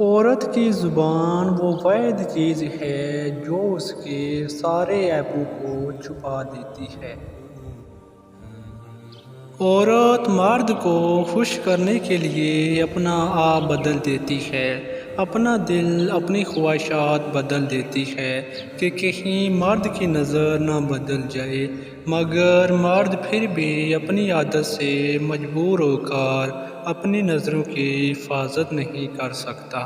عورت کی زبان وہ واحد چیز ہے جو اس کے سارے عیبوں کو چھپا دیتی ہے۔ عورت مرد کو خوش کرنے کے لیے اپنا آپ بدل دیتی ہے، اپنا دل، اپنی خواہشات بدل دیتی ہے کہ کہیں مرد کی نظر نہ بدل جائے، مگر مرد پھر بھی اپنی عادت سے مجبور ہو کر اپنی نظروں کی حفاظت نہیں کر سکتا۔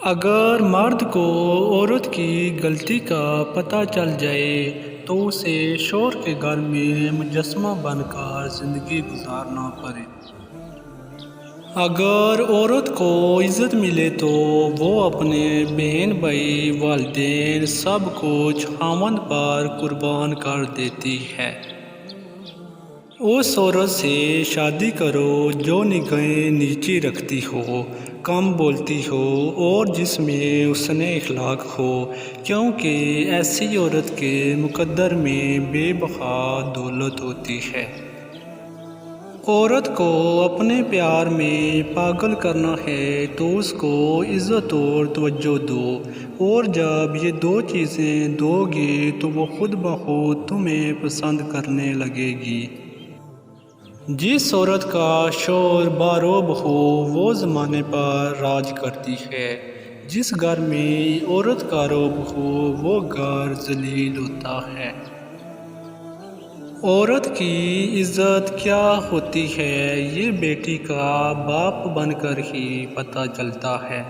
اگر مرد کو عورت کی غلطی کا پتہ چل جائے تو اسے شوہر کے گھر میں مجسمہ بن کر زندگی گزارنا پڑے۔ اگر عورت کو عزت ملے تو وہ اپنے بہن بھائی، والدین، سب کچھ خاوند پر قربان کر دیتی ہے۔ اس عورت سے شادی کرو جو نگاہیں نیچی رکھتی ہو، کم بولتی ہو اور جس میں حسن اخلاق ہو، کیونکہ ایسی عورت کے مقدر میں بے بہا دولت ہوتی ہے۔ عورت کو اپنے پیار میں پاگل کرنا ہے تو اس کو عزت اور توجہ دو، اور جب یہ دو چیزیں دو گے تو وہ خود بخود تمہیں پسند کرنے لگے گی۔ جس عورت کا شوہر باروب ہو وہ زمانے پر راج کرتی ہے، جس گھر میں عورت کا روب ہو وہ گھر ذلیل ہوتا ہے۔ عورت کی عزت کیا ہوتی ہے یہ بیٹی کا باپ بن کر ہی پتہ چلتا ہے۔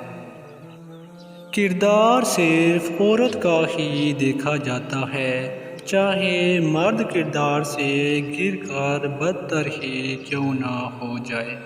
کردار صرف عورت کا ہی دیکھا جاتا ہے، چاہے مرد کردار سے گر کر بدتر ہی کیوں نہ ہو جائے۔